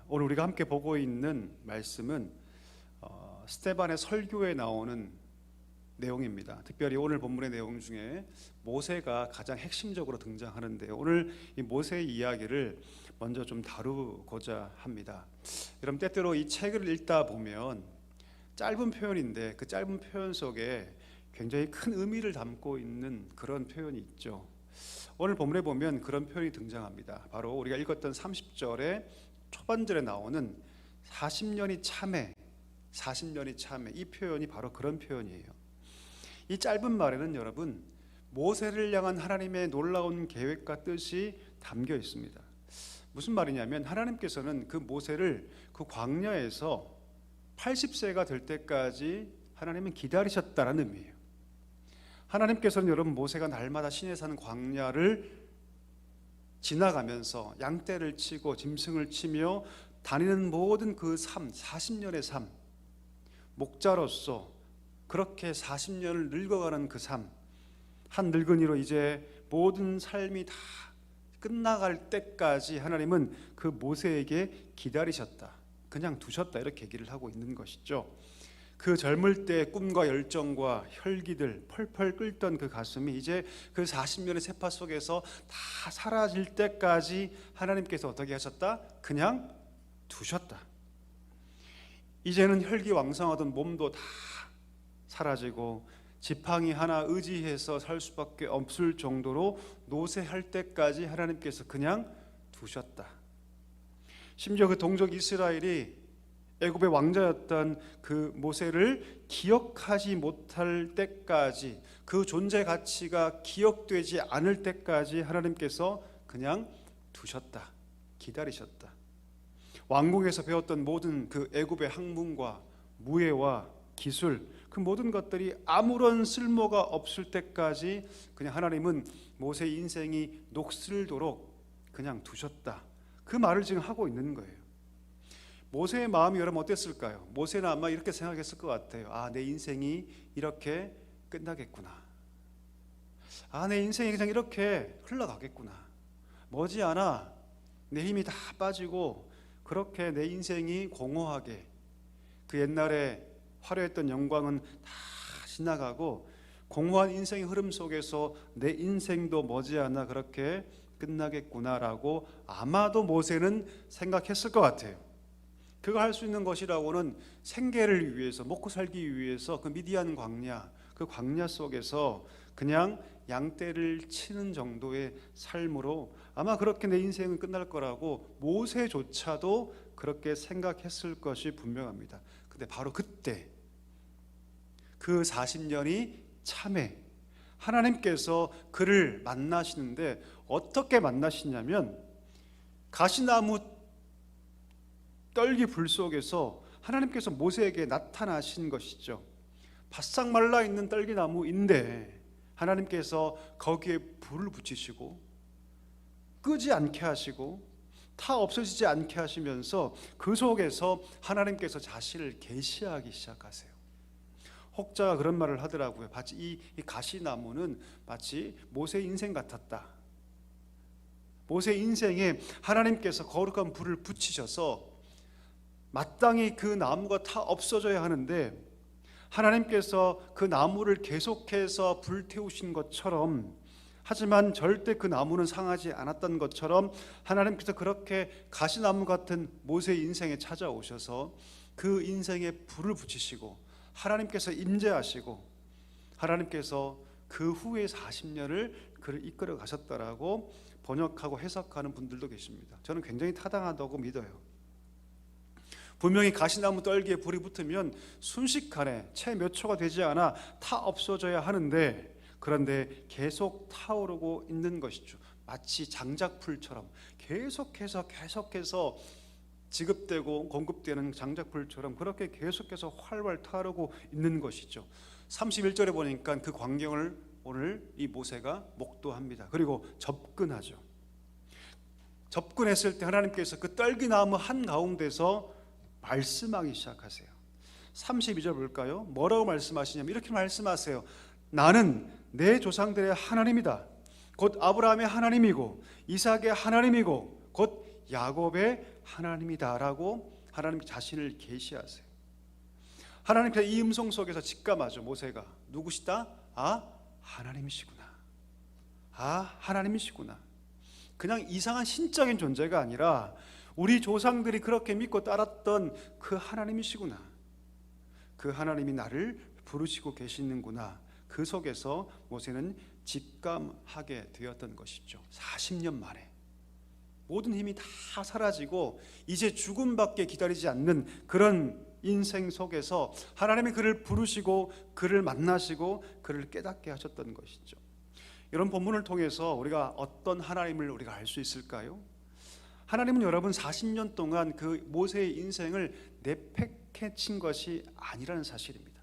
오늘 우리가 함께 보고 있는 말씀은 스데반의 설교에 나오는 내용입니다. 특별히 오늘 본문의 내용 중에 모세가 가장 핵심적으로 등장하는데요. 오늘 이 모세의 이야기를 먼저 좀 다루고자 합니다. 여러분, 때때로 이 책을 읽다 보면 짧은 표현인데 그 짧은 표현 속에 굉장히 큰 의미를 담고 있는 그런 표현이 있죠. 오늘 본문에 보면 그런 표현이 등장합니다. 바로 우리가 읽었던 30절의 초반절에 나오는 40년이 참해, 40년이 참해, 이 표현이 바로 그런 표현이에요. 이 짧은 말에는 여러분, 모세를 향한 하나님의 놀라운 계획과 뜻이 담겨 있습니다. 무슨 말이냐면 하나님께서는 그 모세를 그 광야에서 80세가 될 때까지 하나님은 기다리셨다는 의미예요. 하나님께서는 여러분, 모세가 날마다 시내 사는 광야를 지나가면서 양떼를 치고 짐승을 치며 다니는 모든 그 삶, 40년의 삶, 목자로서 그렇게 40년을 늙어가는 그 삶, 한 늙은이로 이제 모든 삶이 다 끝나갈 때까지 하나님은 그 모세에게 기다리셨다, 그냥 두셨다, 이렇게 얘기를 하고 있는 것이죠. 그 젊을 때 꿈과 열정과 혈기들 펄펄 끓던 그 가슴이 이제 그 40년의 세파 속에서 다 사라질 때까지 하나님께서 어떻게 하셨다? 그냥 두셨다. 이제는 혈기왕성하던 몸도 다 사라지고 지팡이 하나 의지해서 살 수밖에 없을 정도로 노쇠할 때까지 하나님께서 그냥 두셨다. 심지어 그 동족 이스라엘이 애굽의 왕자였던 그 모세를 기억하지 못할 때까지, 그 존재 가치가 기억되지 않을 때까지 하나님께서 그냥 두셨다, 기다리셨다. 왕궁에서 배웠던 모든 그 애굽의 학문과 무예와 기술, 그 모든 것들이 아무런 쓸모가 없을 때까지 그냥 하나님은 모세의 인생이 녹슬도록 그냥 두셨다. 그 말을 지금 하고 있는 거예요. 모세의 마음이 여러분 어땠을까요? 모세는 아마 이렇게 생각했을 것 같아요. 내 인생이 이렇게 끝나겠구나. 내 인생이 그냥 이렇게 흘러가겠구나. 머지않아 내 힘이 다 빠지고 그렇게 내 인생이 공허하게, 그 옛날에 화려했던 영광은 다 지나가고 공허한 인생의 흐름 속에서 내 인생도 머지않아 그렇게 끝나겠구나라고 아마도 모세는 생각했을 것 같아요. 그거 할 수 있는 것이라고는 생계를 위해서, 먹고 살기 위해서 그 미디안 광야, 그 광야 속에서 그냥 양떼를 치는 정도의 삶으로 아마 그렇게 내 인생은 끝날 거라고 모세조차도 그렇게 생각했을 것이 분명합니다. 근데 바로 그때 그 40년이 참해, 하나님께서 그를 만나시는데 어떻게 만나시냐면 가시나무 떨기 불 속에서 하나님께서 모세에게 나타나신 것이죠. 바싹 말라있는 떨기나무인데 하나님께서 거기에 불을 붙이시고 끄지 않게 하시고 타 없어지지 않게 하시면서 그 속에서 하나님께서 자신을 계시하기 시작하세요. 혹자가 그런 말을 하더라고요. 마치 이 가시나무는 마치 모세의 인생 같았다. 모세의 인생에 하나님께서 거룩한 불을 붙이셔서 마땅히 그 나무가 다 없어져야 하는데 하나님께서 그 나무를 계속해서 불태우신 것처럼, 하지만 절대 그 나무는 상하지 않았던 것처럼 하나님께서 그렇게 가시나무 같은 모세의 인생에 찾아오셔서 그 인생에 불을 붙이시고 하나님께서 임재하시고 하나님께서 그 후에 40년을 그를 이끌어 가셨다라고 번역하고 해석하는 분들도 계십니다. 저는 굉장히 타당하다고 믿어요. 분명히 가시나무 떨기에 불이 붙으면 순식간에 채 몇 초가 되지 않아 타 없어져야 하는데, 그런데 계속 타오르고 있는 것이죠. 마치 장작불처럼 계속해서 지급되고 공급되는 장작불처럼 그렇게 계속해서 활활 타오르고 있는 것이죠. 31절에 보니까 그 광경을 오늘 이 모세가 목도합니다. 그리고 접근하죠. 접근했을 때 하나님께서 그 떨기나무 한가운데서 말씀하기 시작하세요. 32절 볼까요? 뭐라고 말씀하시냐면 이렇게 말씀하세요. 나는 내 조상들의 하나님이다. 곧 아브라함의 하나님이고 이삭의 하나님이고 곧 야곱의 하나님이다라고 하나님 자신을 계시하세요. 하나님께서 이 음성 속에서 직감하죠. 모세가 누구시다? 하나님이시구나. 하나님이시구나. 그냥 이상한 신적인 존재가 아니라 우리 조상들이 그렇게 믿고 따랐던 그 하나님이시구나. 그 하나님이 나를 부르시고 계시는구나. 그 속에서 모세는 직감하게 되었던 것이죠. 40년 만에 모든 힘이 다 사라지고 이제 죽음밖에 기다리지 않는 그런 인생 속에서 하나님이 그를 부르시고 그를 만나시고 그를 깨닫게 하셨던 것이죠. 이런 본문을 통해서 우리가 어떤 하나님을 우리가 알 수 있을까요? 하나님은 여러분 40년 동안 그 모세의 인생을 내팽개친 것이 아니라는 사실입니다.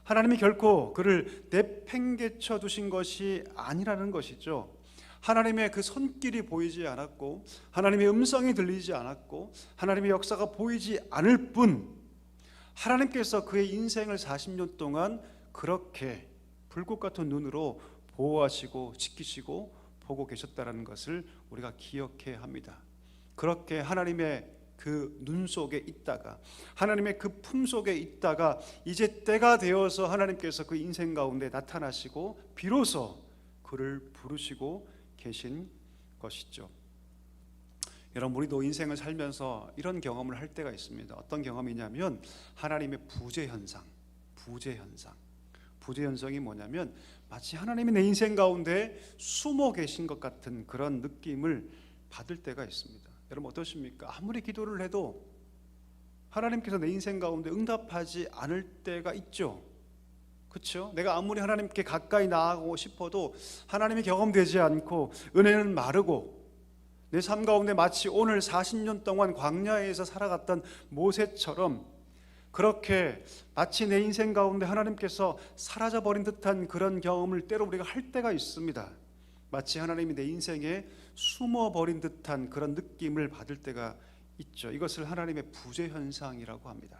하나님이 결코 그를 내팽개쳐 두신 것이 아니라는 것이죠. 하나님의 그 손길이 보이지 않았고 하나님의 음성이 들리지 않았고 하나님의 역사가 보이지 않을 뿐 하나님께서 그의 인생을 40년 동안 그렇게 불꽃 같은 눈으로 보호하시고 지키시고 보고 계셨다는 것을 우리가 기억해야 합니다. 그렇게 하나님의 그 눈 속에 있다가 하나님의 그 품 속에 있다가 이제 때가 되어서 하나님께서 그 인생 가운데 나타나시고 비로소 그를 부르시고 계신 것이죠. 여러분 우리도 인생을 살면서 이런 경험을 할 때가 있습니다. 어떤 경험이냐면 하나님의 부재 현상. 부재 현상이 뭐냐면 마치 하나님이 내 인생 가운데 숨어 계신 것 같은 그런 느낌을 받을 때가 있습니다. 여러분 어떠십니까? 아무리 기도를 해도 하나님께서 내 인생 가운데 응답하지 않을 때가 있죠. 그렇죠? 내가 아무리 하나님께 가까이 나아가고 싶어도 하나님이 경험되지 않고 은혜는 마르고 내 삶 가운데 마치 오늘 40년 동안 광야에서 살아갔던 모세처럼 그렇게 마치 내 인생 가운데 하나님께서 사라져버린 듯한 그런 경험을 때로 우리가 할 때가 있습니다. 마치 하나님이 내 인생에 숨어버린 듯한 그런 느낌을 받을 때가 있죠. 이것을 하나님의 부재 현상이라고 합니다.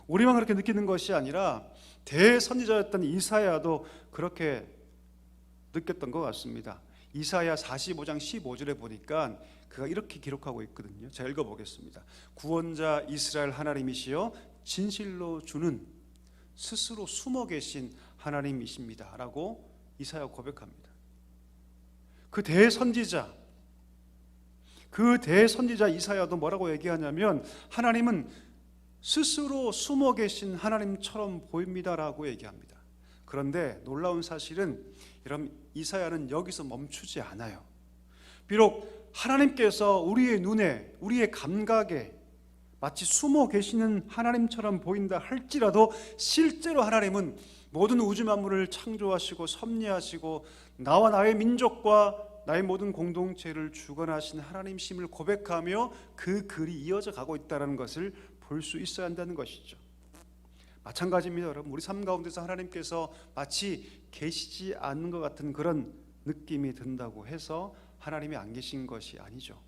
우리만 그렇게 느끼는 것이 아니라 대선지자였던 이사야도 그렇게 느꼈던 것 같습니다. 이사야 45장 15절에 보니까 그가 이렇게 기록하고 있거든요. 제가 읽어보겠습니다. 구원자 이스라엘 하나님이시여 진실로 주는 스스로 숨어 계신 하나님이십니다 라고 이사야 고백합니다. 그 대선지자 이사야도 뭐라고 얘기하냐면 하나님은 스스로 숨어 계신 하나님처럼 보입니다라고 얘기합니다. 그런데 놀라운 사실은 여러분 이사야는 여기서 멈추지 않아요. 비록 하나님께서 우리의 눈에 우리의 감각에 마치 숨어 계시는 하나님처럼 보인다 할지라도 실제로 하나님은 모든 우주 만물을 창조하시고 섭리하시고 나와 나의 민족과 나의 모든 공동체를 주관하신 하나님심을 고백하며 그 글이 이어져 가고 있다는 것을 볼 수 있어야 한다는 것이죠. 마찬가지입니다. 여러분 우리 삶 가운데서 하나님께서 마치 계시지 않는 것 같은 그런 느낌이 든다고 해서 하나님이 안 계신 것이 아니죠.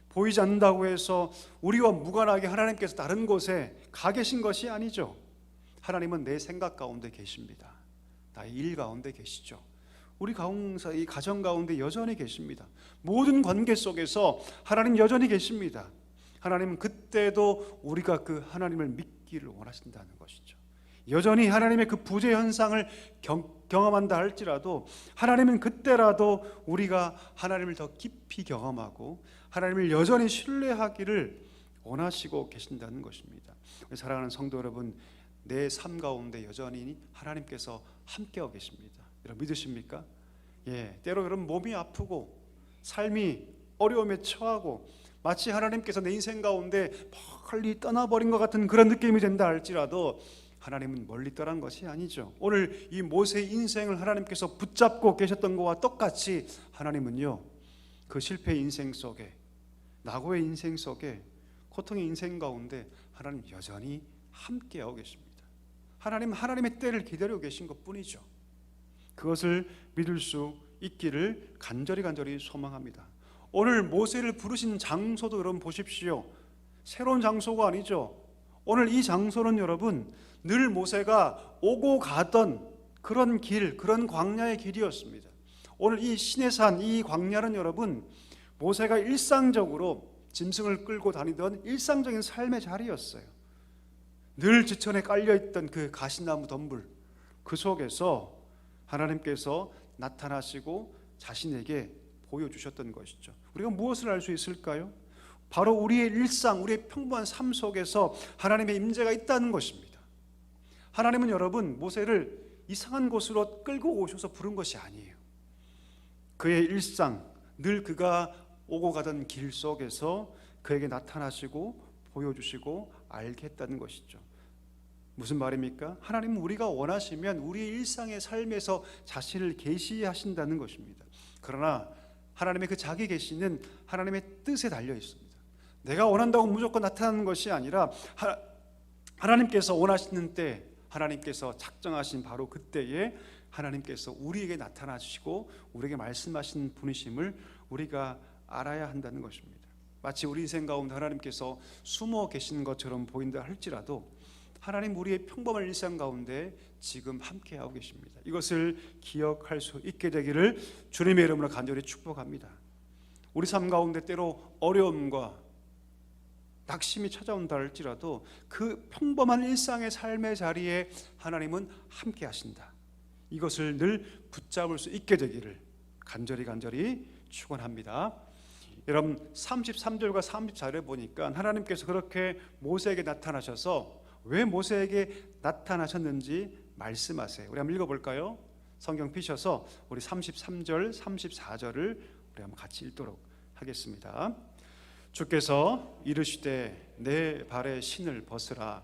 보이지 않는다고 해서 우리와 무관하게 하나님께서 다른 곳에 가 계신 것이 아니죠. 하나님은 내 생각 가운데 계십니다. 나의 일 가운데 계시죠. 우리 이 가정 가운데 여전히 계십니다. 모든 관계 속에서 하나님 여전히 계십니다. 하나님은 그때도 우리가 그 하나님을 믿기를 원하신다는 것이죠. 여전히 하나님의 그 부재 현상을 경험한다 할지라도 하나님은 그때라도 우리가 하나님을 더 깊이 경험하고 하나님을 여전히 신뢰하기를 원하시고 계신다는 것입니다. 사랑하는 성도 여러분, 내 삶 가운데 여전히 하나님께서 함께하고 계십니다. 여러분 믿으십니까? 때로 여러분 몸이 아프고 삶이 어려움에 처하고 마치 하나님께서 내 인생 가운데 멀리 떠나버린 것 같은 그런 느낌이 된다 할지라도 하나님은 멀리 떠난 것이 아니죠. 오늘 이 모세의 인생을 하나님께서 붙잡고 계셨던 것과 똑같이 하나님은요 그 실패의 인생 속에 낙오의 인생 속에 고통의 인생 가운데 하나님 여전히 함께하고 계십니다. 하나님의 때를 기다리고 계신 것뿐이죠. 그것을 믿을 수 있기를 간절히 소망합니다. 오늘 모세를 부르신 장소도 여러분 보십시오. 새로운 장소가 아니죠. 오늘 이 장소는 여러분 늘 모세가 오고 가던 그런 길, 그런 광야의 길이었습니다. 오늘 이 시내산, 이 광야는 여러분 모세가 일상적으로 짐승을 끌고 다니던 일상적인 삶의 자리였어요. 늘 지천에 깔려있던 그 가시나무 덤불, 그 속에서 하나님께서 나타나시고 자신에게 보여주셨던 것이죠. 우리가 무엇을 알 수 있을까요? 바로 우리의 일상, 우리의 평범한 삶 속에서 하나님의 임재가 있다는 것입니다. 하나님은 여러분 모세를 이상한 곳으로 끌고 오셔서 부른 것이 아니에요. 그의 일상, 늘 그가 오고 가던 길 속에서 그에게 나타나시고 보여주시고 알게 했다는 것이죠. 무슨 말입니까? 하나님은 우리가 원하시면 우리의 일상의 삶에서 자신을 계시하신다는 것입니다. 그러나 하나님의 그 자기 계시는 하나님의 뜻에 달려 있습니다. 내가 원한다고 무조건 나타나는 것이 아니라 하나님께서 원하시는 때, 하나님께서 작정하신 바로 그때에 하나님께서 우리에게 나타나시고 우리에게 말씀하시는 분이심을 우리가 알아야 한다는 것입니다. 마치 우리 인생 가운데 하나님께서 숨어 계시는 것처럼 보인다 할지라도 하나님 우리의 평범한 일상 가운데 지금 함께하고 계십니다. 이것을 기억할 수 있게 되기를 주님의 이름으로 간절히 축복합니다. 우리 삶 가운데 때로 어려움과 낙심이 찾아온다 할지라도 그 평범한 일상의 삶의 자리에 하나님은 함께 하신다. 이것을 늘 붙잡을 수 있게 되기를 간절히 축원합니다. 여러분 33절과 34절에 보니까 하나님께서 그렇게 모세에게 나타나셔서 왜 모세에게 나타나셨는지 말씀하세요. 우리 한번 읽어볼까요? 성경 피셔서 우리 33절 34절을 우리 한번 같이 읽도록 하겠습니다. 주께서 이르시되 내 발에 신을 벗으라.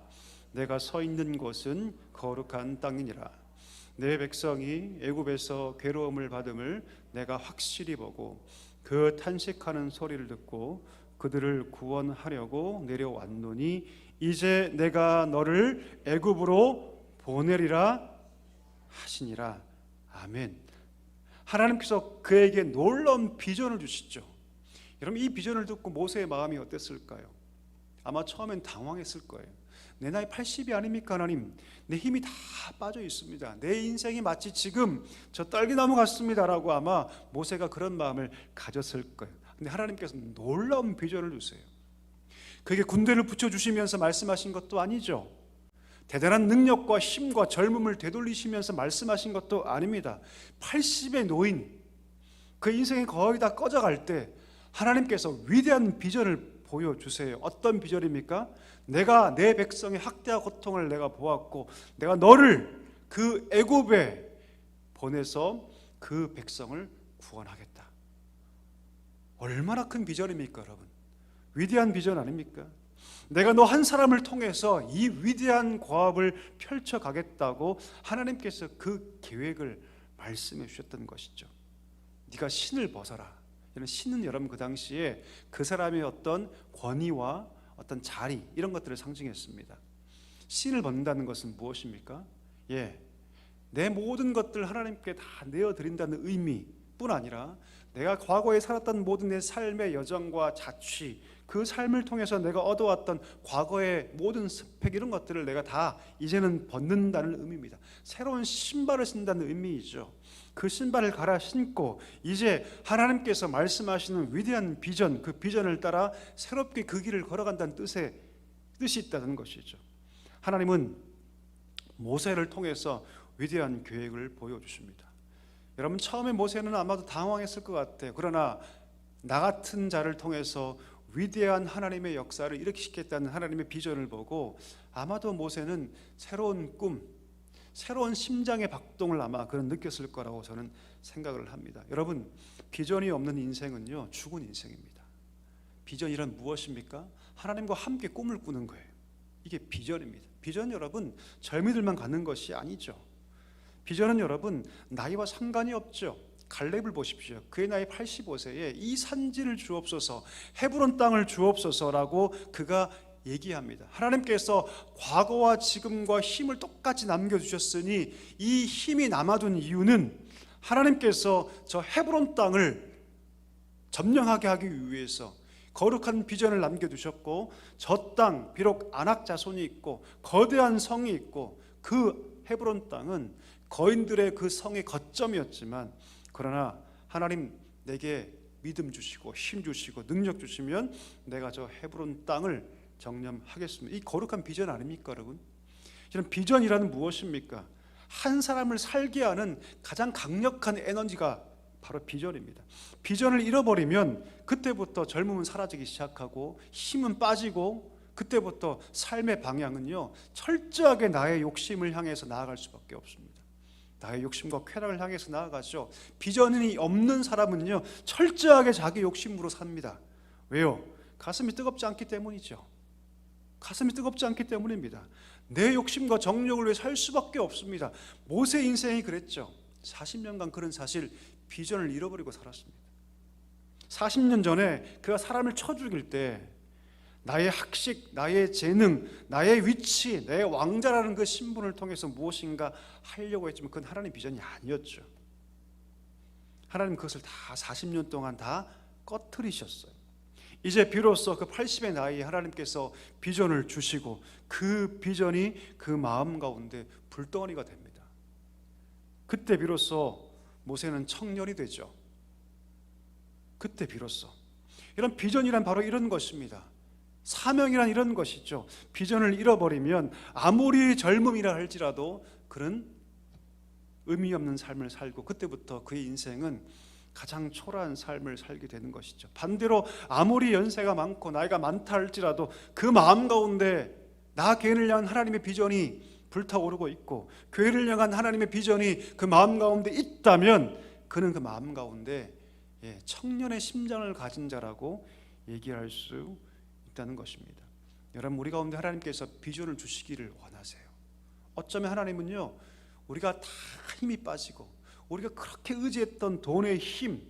내가 서 있는 곳은 거룩한 땅이니라. 내 백성이 애굽에서 괴로움을 받음을 내가 확실히 보고 그 탄식하는 소리를 듣고 그들을 구원하려고 내려왔노니 이제 내가 너를 애굽으로 보내리라 하시니라. 아멘. 하나님께서 그에게 놀라운 비전을 주시죠. 여러분 이 비전을 듣고 모세의 마음이 어땠을까요? 아마 처음엔 당황했을 거예요. 내 나이 80이 아닙니까 하나님? 내 힘이 다 빠져 있습니다. 내 인생이 마치 지금 저 딸기나무 같습니다라고 아마 모세가 그런 마음을 가졌을 거예요. 근데 하나님께서 놀라운 비전을 주세요. 그에게 군대를 붙여주시면서 말씀하신 것도 아니죠. 대단한 능력과 힘과 젊음을 되돌리시면서 말씀하신 것도 아닙니다. 80의 노인, 그 인생이 거의 다 꺼져갈 때 하나님께서 위대한 비전을 보여주세요. 어떤 비전입니까? 내가 내 백성의 학대와 고통을 내가 보았고 내가 너를 그 애굽에 보내서 그 백성을 구원하겠다. 얼마나 큰 비전입니까 여러분? 위대한 비전 아닙니까? 내가 너 한 사람을 통해서 이 위대한 과업을 펼쳐가겠다고 하나님께서 그 계획을 말씀해 주셨던 것이죠. 네가 신을 벗어라. 신은 여러분 그 당시에 그 사람의 어떤 권위와 어떤 자리 이런 것들을 상징했습니다. 신을 벗는다는 것은 무엇입니까? 내 모든 것들 하나님께 다 내어드린다는 의미뿐 아니라 내가 과거에 살았던 모든 내 삶의 여정과 자취, 그 삶을 통해서 내가 얻어왔던 과거의 모든 스펙 이런 것들을 내가 다 이제는 벗는다는 의미입니다. 새로운 신발을 신다는 의미이죠. 그 신발을 갈아 신고 이제 하나님께서 말씀하시는 위대한 비전, 그 비전을 따라 새롭게 그 길을 걸어간다는 뜻이 있다는 것이죠. 하나님은 모세를 통해서 위대한 계획을 보여주십니다. 여러분 처음에 모세는 아마도 당황했을 것 같아요. 그러나 나 같은 자를 통해서 위대한 하나님의 역사를 일으키겠다는 하나님의 비전을 보고 아마도 모세는 새로운 꿈, 새로운 심장의 박동을 아마 그는 느꼈을 거라고 저는 생각을 합니다. 여러분 비전이 없는 인생은요 죽은 인생입니다. 비전이란 무엇입니까? 하나님과 함께 꿈을 꾸는 거예요. 이게 비전입니다. 비전 여러분 젊이들만 갖는 것이 아니죠. 비전은 여러분 나이와 상관이 없죠. 갈렙을 보십시오. 그의 나이 85세에 이 산지를 주옵소서, 헤브론 땅을 주옵소서라고 그가 얘기합니다. 하나님께서 과거와 지금과 힘을 똑같이 남겨주셨으니 이 힘이 남아둔 이유는 하나님께서 저 헤브론 땅을 점령하게 하기 위해서 거룩한 비전을 남겨두셨고 저 땅 비록 아낙 자손이 있고 거대한 성이 있고 그 헤브론 땅은 거인들의 그 성의 거점이었지만 그러나 하나님 내게 믿음 주시고 힘 주시고 능력 주시면 내가 저 헤브론 땅을 정탐하겠습니다. 이 거룩한 비전 아닙니까, 여러분? 이런 비전이라는 무엇입니까? 한 사람을 살게 하는 가장 강력한 에너지가 바로 비전입니다. 비전을 잃어버리면 그때부터 젊음은 사라지기 시작하고 힘은 빠지고, 그때부터 삶의 방향은요 철저하게 나의 욕심을 향해서 나아갈 수밖에 없습니다. 나의 욕심과 쾌락을 향해서 나아가죠. 비전이 없는 사람은요 철저하게 자기 욕심으로 삽니다. 왜요? 가슴이 뜨겁지 않기 때문이죠. 가슴이 뜨겁지 않기 때문입니다. 내 욕심과 정욕을 위해 살 수밖에 없습니다. 모세 인생이 그랬죠. 40년간 그런 사실 비전을 잃어버리고 살았습니다. 40년 전에 그가 사람을 쳐 죽일 때 나의 학식, 나의 재능, 나의 위치, 내 왕자라는 그 신분을 통해서 무엇인가 하려고 했지만 그건 하나님의 비전이 아니었죠. 하나님 그것을 다 40년 동안 다 꺼트리셨어요. 이제 비로소 그 80의 나이에 하나님께서 비전을 주시고 그 비전이 그 마음 가운데 불덩어리가 됩니다. 그때 비로소 모세는 청년이 되죠. 그때 비로소 이런 비전이란 바로 이런 것입니다. 사명이란 이런 것이죠. 비전을 잃어버리면 아무리 젊음이라 할지라도 그런 의미 없는 삶을 살고 그때부터 그의 인생은 가장 초라한 삶을 살게 되는 것이죠. 반대로 아무리 연세가 많고 나이가 많다 할지라도 그 마음 가운데 나 개인을 향한 하나님의 비전이 불타오르고 있고 교회를 향한 하나님의 비전이 그 마음 가운데 있다면 그는 그 마음 가운데 청년의 심장을 가진 자라고 얘기할 수 있다는 것입니다. 여러분, 우리 가운데 하나님께서 비전을 주시기를 원하세요. 어쩌면 하나님은요 우리가 다 힘이 빠지고 우리가 그렇게 의지했던 돈의 힘,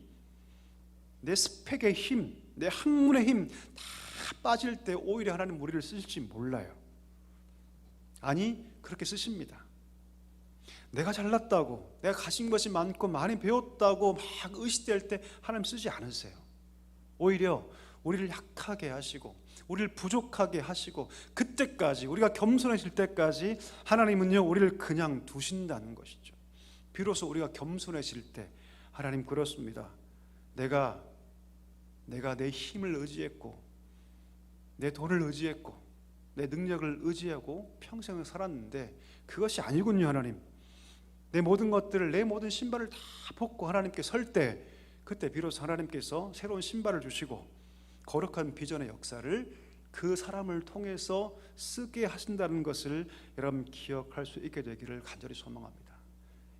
내 스펙의 힘, 내 학문의 힘 다 빠질 때 오히려 하나님 우리를 쓰실지 몰라요. 아니, 그렇게 쓰십니다. 내가 잘났다고, 내가 가진 것이 많고 많이 배웠다고 막 의식될 때 하나님 쓰지 않으세요. 오히려 우리를 약하게 하시고 우리를 부족하게 하시고 그때까지 우리가 겸손해질 때까지 하나님은요 우리를 그냥 두신다는 것이죠. 비로소 우리가 겸손해질 때 하나님 그렇습니다. 내가 내 힘을 의지했고 내 돈을 의지했고 내 능력을 의지하고 평생을 살았는데 그것이 아니군요. 하나님, 내 모든 것들을, 내 모든 신발을 다 벗고 하나님께 설 때 그때 비로소 하나님께서 새로운 신발을 주시고 거룩한 비전의 역사를 그 사람을 통해서 쓰게 하신다는 것을 여러분 기억할 수 있게 되기를 간절히 소망합니다.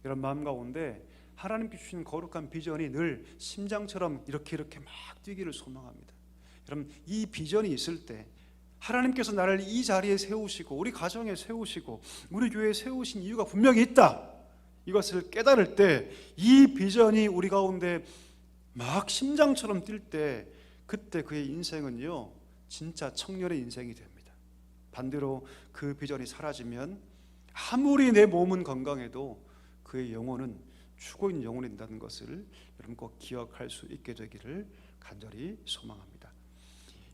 여러분 마음 가운데 하나님께 주신 거룩한 비전이 늘 심장처럼 이렇게 막 뛰기를 소망합니다. 여러분, 이 비전이 있을 때 하나님께서 나를 이 자리에 세우시고 우리 가정에 세우시고 우리 교회에 세우신 이유가 분명히 있다, 이것을 깨달을 때 이 비전이 우리 가운데 막 심장처럼 뛸 때 그때 그의 인생은요 진짜 청년의 인생이 됩니다. 반대로 그 비전이 사라지면 아무리 내 몸은 건강해도 그의 영혼은 죽어있는 영혼이 된다는 것을 여러분 꼭 기억할 수 있게 되기를 간절히 소망합니다.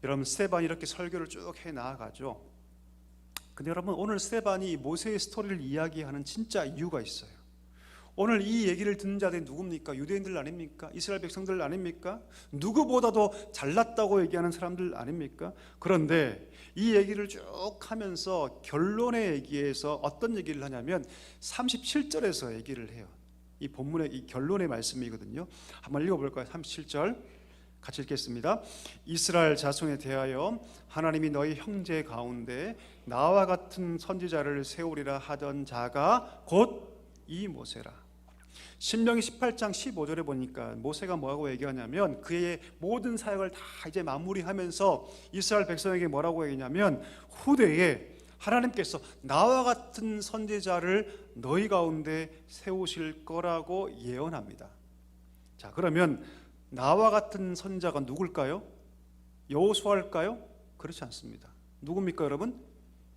여러분, 스데반이 이렇게 설교를 쭉 해 나아가죠. 근데 여러분, 오늘 스데반이 모세의 스토리를 이야기하는 진짜 이유가 있어요. 오늘 이 얘기를 듣는 자들이 누굽니까? 유대인들 아닙니까? 이스라엘 백성들 아닙니까? 누구보다도 잘났다고 얘기하는 사람들 아닙니까? 그런데 이 얘기를 쭉 하면서 결론의 얘기에서 어떤 얘기를 하냐면 37절에서 얘기를 해요. 이 본문의 이 결론의 말씀이거든요. 한번 읽어볼까요? 37절 같이 읽겠습니다. 이스라엘 자손에 대하여 하나님이 너희 형제 가운데 나와 같은 선지자를 세우리라 하던 자가 곧 이 모세라. 신명기 18장 15절에 보니까 모세가 뭐라고 얘기하냐면 그의 모든 사역을 다 이제 마무리하면서 이스라엘 백성에게 뭐라고 얘기냐면 후대에 하나님께서 나와 같은 선지자를 너희 가운데 세우실 거라고 예언합니다. 자, 그러면 나와 같은 선지자가 누굴까요? 여호수아일까요? 그렇지 않습니다. 누굽니까 여러분?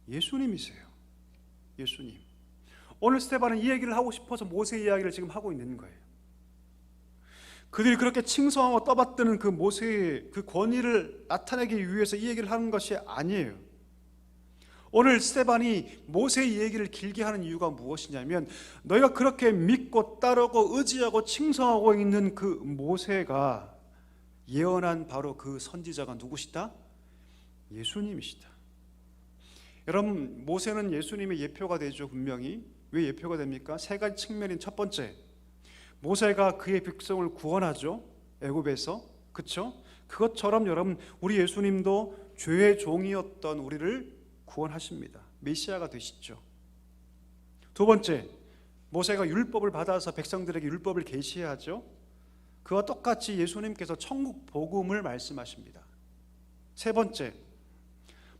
예수님이세요. 예수님. 오늘 스데반은 이 얘기를 하고 싶어서 모세 이야기를 지금 하고 있는 거예요. 그들이 그렇게 칭송하고 떠받드는 그 모세의 그 권위를 나타내기 위해서 이 얘기를 하는 것이 아니에요. 오늘 스데반이 모세의 얘기를 길게 하는 이유가 무엇이냐면 너희가 그렇게 믿고 따르고 의지하고 칭송하고 있는 그 모세가 예언한 바로 그 선지자가 누구시다? 예수님이시다. 여러분, 모세는 예수님의 예표가 되죠. 분명히. 왜 예표가 됩니까? 세 가지 측면인 첫 번째, 모세가 그의 백성을 구원하죠. 애굽에서. 그렇죠? 그것처럼 여러분, 우리 예수님도 죄의 종이었던 우리를 구원하십니다. 메시아가 되시죠. 두 번째, 모세가 율법을 받아서 백성들에게 율법을 계시하죠. 그와 똑같이 예수님께서 천국 복음을 말씀하십니다. 세 번째,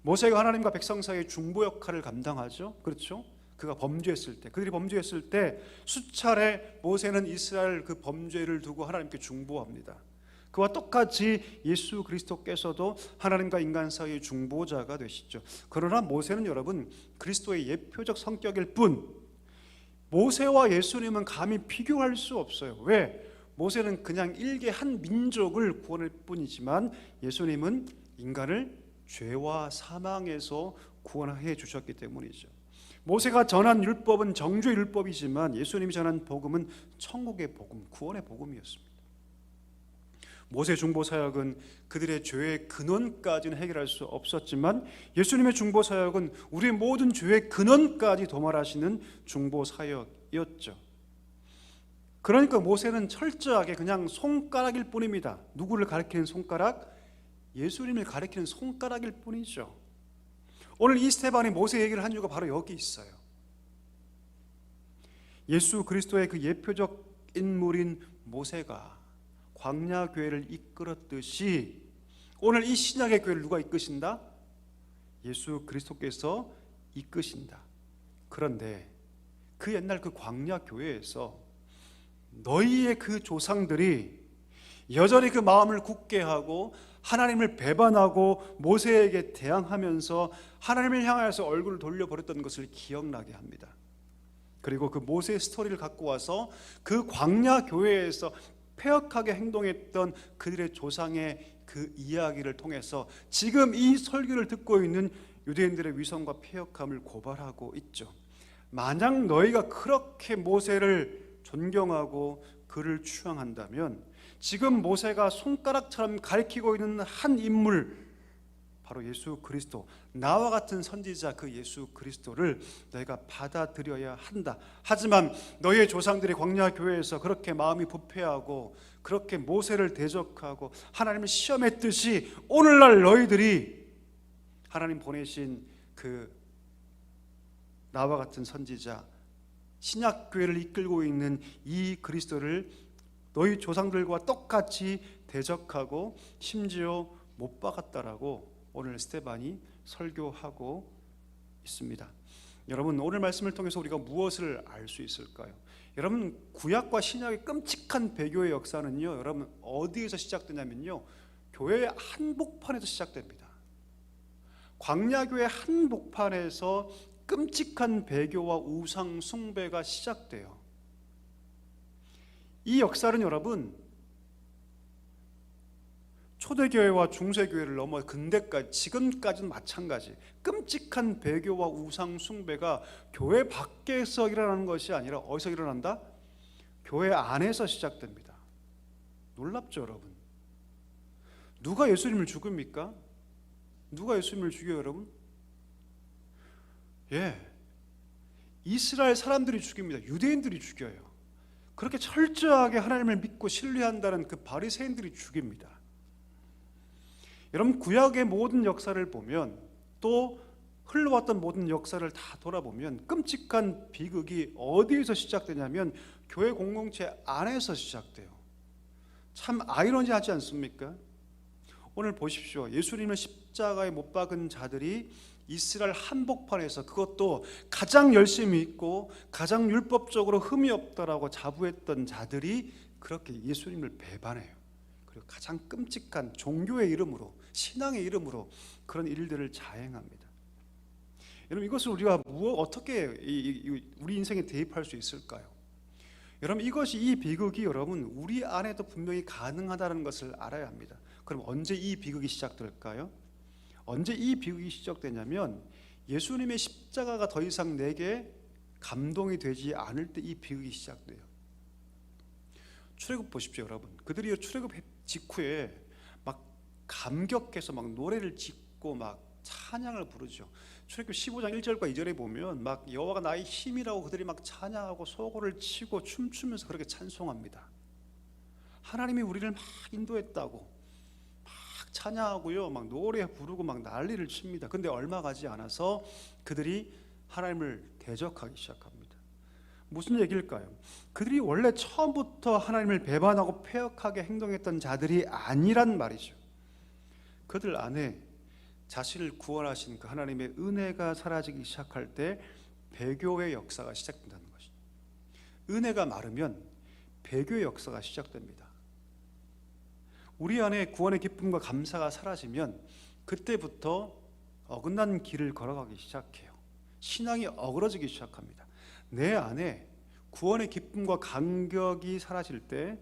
모세가 하나님과 백성 사이의 중보 역할을 감당하죠. 그렇죠? 그가 범죄했을 때, 그들이 범죄했을 때 수차례 모세는 이스라엘 그 범죄를 두고 하나님께 중보합니다. 그와 똑같이 예수 그리스도께서도 하나님과 인간 사이의 중보자가 되시죠. 그러나 모세는 여러분 그리스도의 예표적 성격일 뿐, 모세와 예수님은 감히 비교할 수 없어요. 왜? 모세는 그냥 일개 한 민족을 구원할 뿐이지만 예수님은 인간을 죄와 사망에서 구원해 주셨기 때문이죠. 모세가 전한 율법은 정죄의 율법이지만 예수님이 전한 복음은 천국의 복음, 구원의 복음이었습니다. 모세 중보 사역은 그들의 죄의 근원까지는 해결할 수 없었지만 예수님의 중보 사역은 우리의 모든 죄의 근원까지 도말하시는 중보 사역이었죠. 그러니까 모세는 철저하게 그냥 손가락일 뿐입니다. 누구를 가리키는 손가락? 예수님을 가리키는 손가락일 뿐이죠. 오늘 이 스테반이 모세 얘기를 한 이유가 바로 여기 있어요. 예수 그리스도의 그 예표적 인물인 모세가 광야 교회를 이끌었듯이 오늘 이 신약의 교회를 누가 이끄신다? 예수 그리스도께서 이끄신다. 그런데 그 옛날 그 광야 교회에서 너희의 그 조상들이 여전히 그 마음을 굳게 하고 하나님을 배반하고 모세에게 대항하면서 하나님을 향하여서 얼굴을 돌려버렸던 것을 기억나게 합니다. 그리고 그 모세의 스토리를 갖고 와서 그 광야 교회에서 폐역하게 행동했던 그들의 조상의 그 이야기를 통해서 지금 이 설교를 듣고 있는 유대인들의 위선과 폐역함을 고발하고 있죠. 만약 너희가 그렇게 모세를 존경하고 그를 추앙한다면 지금 모세가 손가락처럼 가리키고 있는 한 인물, 바로 예수 그리스도, 나와 같은 선지자 그 예수 그리스도를 너희가 받아들여야 한다. 하지만 너희의 조상들이 광야 교회에서 그렇게 마음이 부패하고 그렇게 모세를 대적하고 하나님을 시험했듯이 오늘날 너희들이 하나님 보내신 그 나와 같은 선지자 신약 교회를 이끌고 있는 이 그리스도를 너희 조상들과 똑같이 대적하고 심지어 못 박았다라고 오늘 스테반이 설교하고 있습니다. 여러분, 오늘 말씀을 통해서 우리가 무엇을 알 수 있을까요? 여러분, 구약과 신약의 끔찍한 배교의 역사는요, 여러분 어디에서 시작되냐면요, 교회의 한복판에서 시작됩니다. 광야교회 한복판에서 끔찍한 배교와 우상 숭배가 시작돼요. 이 역사는 여러분 초대교회와 중세교회를 넘어 근대까지 지금까지는 마찬가지, 끔찍한 배교와 우상 숭배가 교회 밖에서 일어나는 것이 아니라 어디서 일어난다? 교회 안에서 시작됩니다. 놀랍죠 여러분? 누가 예수님을 죽입니까? 누가 예수님을 죽여요 여러분? 이스라엘 사람들이 죽입니다. 유대인들이 죽여요. 그렇게 철저하게 하나님을 믿고 신뢰한다는 그 바리새인들이 죽입니다. 여러분, 구약의 모든 역사를 보면, 또 흘러왔던 모든 역사를 다 돌아보면 끔찍한 비극이 어디에서 시작되냐면 교회 공동체 안에서 시작돼요. 참 아이러니하지 않습니까? 오늘 보십시오. 예수님을 십자가에 못 박은 자들이 이스라엘 한복판에서, 그것도 가장 열심히 있고 가장 율법적으로 흠이 없다라고 자부했던 자들이 그렇게 예수님을 배반해요. 그리고 가장 끔찍한 종교의 이름으로, 신앙의 이름으로 그런 일들을 자행합니다. 여러분, 이것을 우리가 어떻게 우리 인생에 대입할 수 있을까요? 여러분, 이 비극이 여러분 우리 안에도 분명히 가능하다는 것을 알아야 합니다. 그럼 언제 이 비극이 시작될까요? 언제 이 비극이 시작되냐면 예수님의 십자가가 더 이상 내게 감동이 되지 않을 때 이 비극이 시작돼요. 출애굽 보십시오 여러분. 그들이 출애굽 직후에 감격해서 막 노래를 짓고 막 찬양을 부르죠. 출애굽 15장 1절과 2절에 보면 막 여호와가 나의 힘이라고 그들이 막 찬양하고 소고를 치고 춤추면서 그렇게 찬송합니다. 하나님이 우리를 막 인도했다고 막 찬양하고요, 막 노래 부르고 막 난리를 칩니다. 근데 얼마 가지 않아서 그들이 하나님을 대적하기 시작합니다. 무슨 얘기일까요? 그들이 원래 처음부터 하나님을 배반하고 패역하게 행동했던 자들이 아니란 말이죠. 그들 안에 자신을 구원하신 그 하나님의 은혜가 사라지기 시작할 때 배교의 역사가 시작된다는 것입니다. 은혜가 마르면 배교의 역사가 시작됩니다. 우리 안에 구원의 기쁨과 감사가 사라지면 그때부터 어긋난 길을 걸어가기 시작해요. 신앙이 어그러지기 시작합니다. 내 안에 구원의 기쁨과 감격이 사라질 때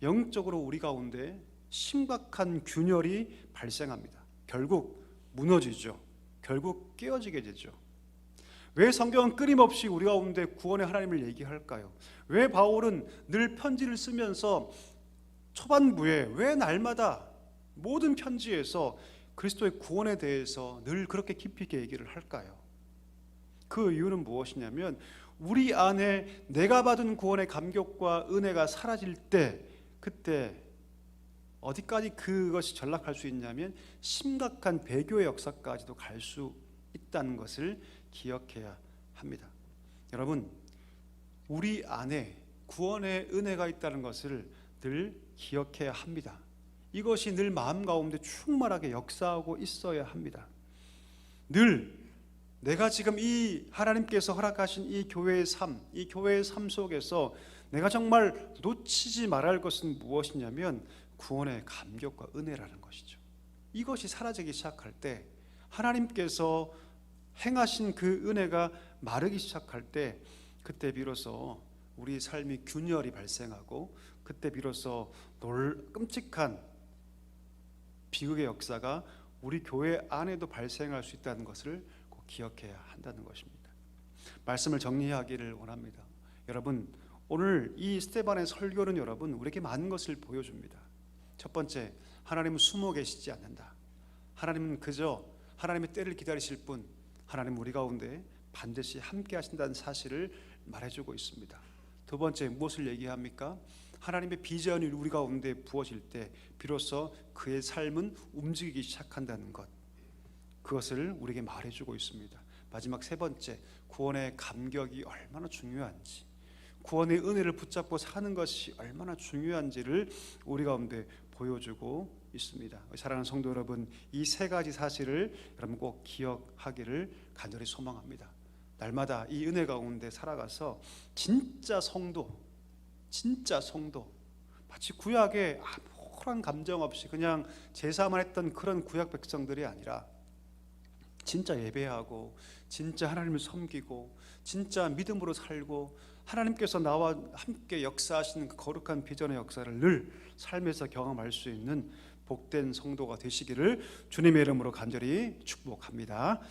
영적으로 우리 가운데 심각한 균열이 발생합니다. 결국 무너지죠. 결국 깨어지게 되죠. 왜 성경은 끊임없이 우리 가운데 구원의 하나님을 얘기할까요? 왜 바울은 늘 편지를 쓰면서 초반부에 왜 날마다 모든 편지에서 그리스도의 구원에 대해서 늘 그렇게 깊이 있게 얘기를 할까요? 그 이유는 무엇이냐면 우리 안에 내가 받은 구원의 감격과 은혜가 사라질 때 그때 어디까지 그것이 전락할 수 있냐면 심각한 배교의 역사까지도 갈 수 있다는 것을 기억해야 합니다. 여러분, 우리 안에 구원의 은혜가 있다는 것을 늘 기억해야 합니다. 이것이 늘 마음 가운데 충만하게 역사하고 있어야 합니다. 늘 내가 지금 이 하나님께서 허락하신 이 교회의 삶 속에서 내가 정말 놓치지 말아야 할 것은 무엇이냐면 구원의 감격과 은혜라는 것이죠. 이것이 사라지기 시작할 때 하나님께서 행하신 그 은혜가 마르기 시작할 때 그때 비로소 우리 삶이 균열이 발생하고 그때 비로소 끔찍한 비극의 역사가 우리 교회 안에도 발생할 수 있다는 것을 꼭 기억해야 한다는 것입니다. 말씀을 정리하기를 원합니다. 여러분, 오늘 이 스데반의 설교는 여러분 우리에게 많은 것을 보여줍니다. 첫 번째, 하나님은 숨어 계시지 않는다. 하나님은 그저 하나님의 때를 기다리실 뿐, 하나님은 우리 가운데 반드시 함께 하신다는 사실을 말해주고 있습니다. 두 번째, 무엇을 얘기합니까? 하나님의 비전이 우리 가운데 부어질 때 비로소 그의 삶은 움직이기 시작한다는 것, 그것을 우리에게 말해주고 있습니다. 마지막 세 번째, 구원의 감격이 얼마나 중요한지, 구원의 은혜를 붙잡고 사는 것이 얼마나 중요한지를 우리 가운데 보여주고 있습니다. 사랑하는 성도 여러분, 이 세 가지 사실을 여러분 꼭 기억하기를 간절히 소망합니다. 날마다 이 은혜 가운데 살아가서 진짜 성도, 마치 구약에 아무런 감정 없이 그냥 제사만 했던 그런 구약 백성들이 아니라 진짜 예배하고 진짜 하나님을 섬기고 진짜 믿음으로 살고 하나님께서 나와 함께 역사하시는 그 거룩한 비전의 역사를 늘 삶에서 경험할 수 있는 복된 성도가 되시기를 주님의 이름으로 간절히 축복합니다.